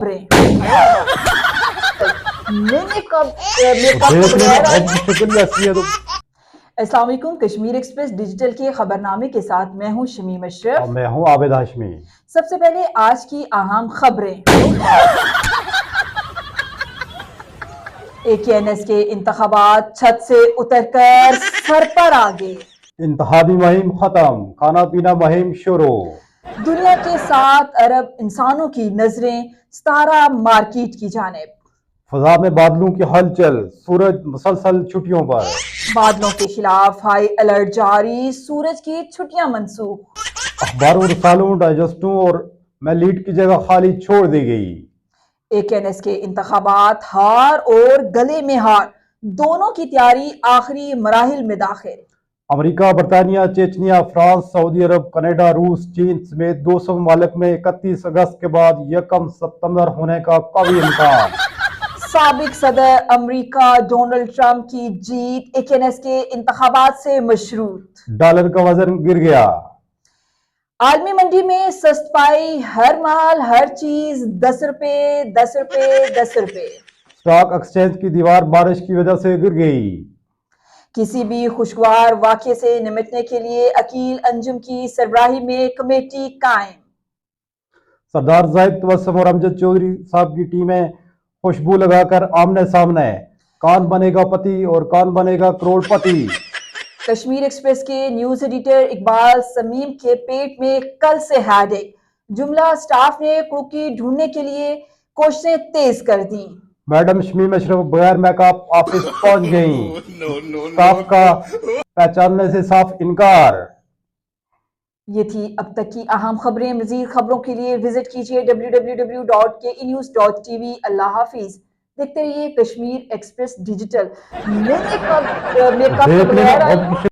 खबरें मैंने कब अस्सलाम वालेकुम। कश्मीर एक्सप्रेस डिजिटल के खबरनामे के साथ मैं हूं शमीम अशरफ और मैं हूं आबिद हाशमी। सबसे पहले आज की अहम खबरें। AKNS के इंतखाबात छत से उतरकर सर पर आ गए। इंतखाबी मुहिम खत्म, खाना पीना मुहिम शुरू। दुनिया के 7 अरब इंसानों की नजरें सितारा मार्केट की जानिब। फजा में बादलों की हलचल, सूरज मुसलसल छुट्टियों पर। बादलों के खिलाफ हाई अलर्ट जारी, सूरज की छुट्टियां मंसूख। अखबारों, रसालों, डाइजेस्टों और मैलीट की जगह खाली छोड़ दी गई। AKNS के इंतखाबात हार और गले में हार, दोनों की तैयारी आखिरी मराहिल में दाखिल। अमेरिका, बरतानिया, चेचनिया, फ्रांस, सऊदी अरब, कनाडा, रूस, चीन समेत 200 ममालिक में 31 अगस्त के बाद 1 सितंबर होने का कवी इम्कान। साबिक सदर अमेरिका डोनाल्ड ट्रंप की जीत AKNS के इंतखाबात से मशरूत। डॉलर का वजन गिर गया। आलमी मंडी में सस्त पाई हर माल हर चीज 10 रुपए 10 रुपए 10 रुपए। स्टॉक एक्सचेंज की दीवार बारिश की वजह से गिर गई। किसी भी खुशगवार वाक़े से निपटने के लिए अकील अंजुम की सरबराही में कमेटी कायम। सरदार जाहिद तबस्सुम और अमजद चौधरी साहब की टीमें खुशबू लगाकर आमने सामने, कौन बनेगा पति और कौन बनेगा करोड़पति। कश्मीर एक्सप्रेस के न्यूज एडिटर इकबाल समीम के पेट में कल से हेडेक, जुमला स्टाफ ने कुकी ढूंढने के लिए कोशिशें तेज कर दी। मैडम शमीम अशरफ बगैर मेकअप ऑफिस पहुंच गईं। स्टाफ का पहचानने से साफ इनकार। ये थी अब तक की अहम खबरें। मजीद खबरों के लिए विजिट कीजिए www.kenews.tv। अल्लाह हाफिज। देखते रहिए कश्मीर एक्सप्रेस डिजिटल। मेकअप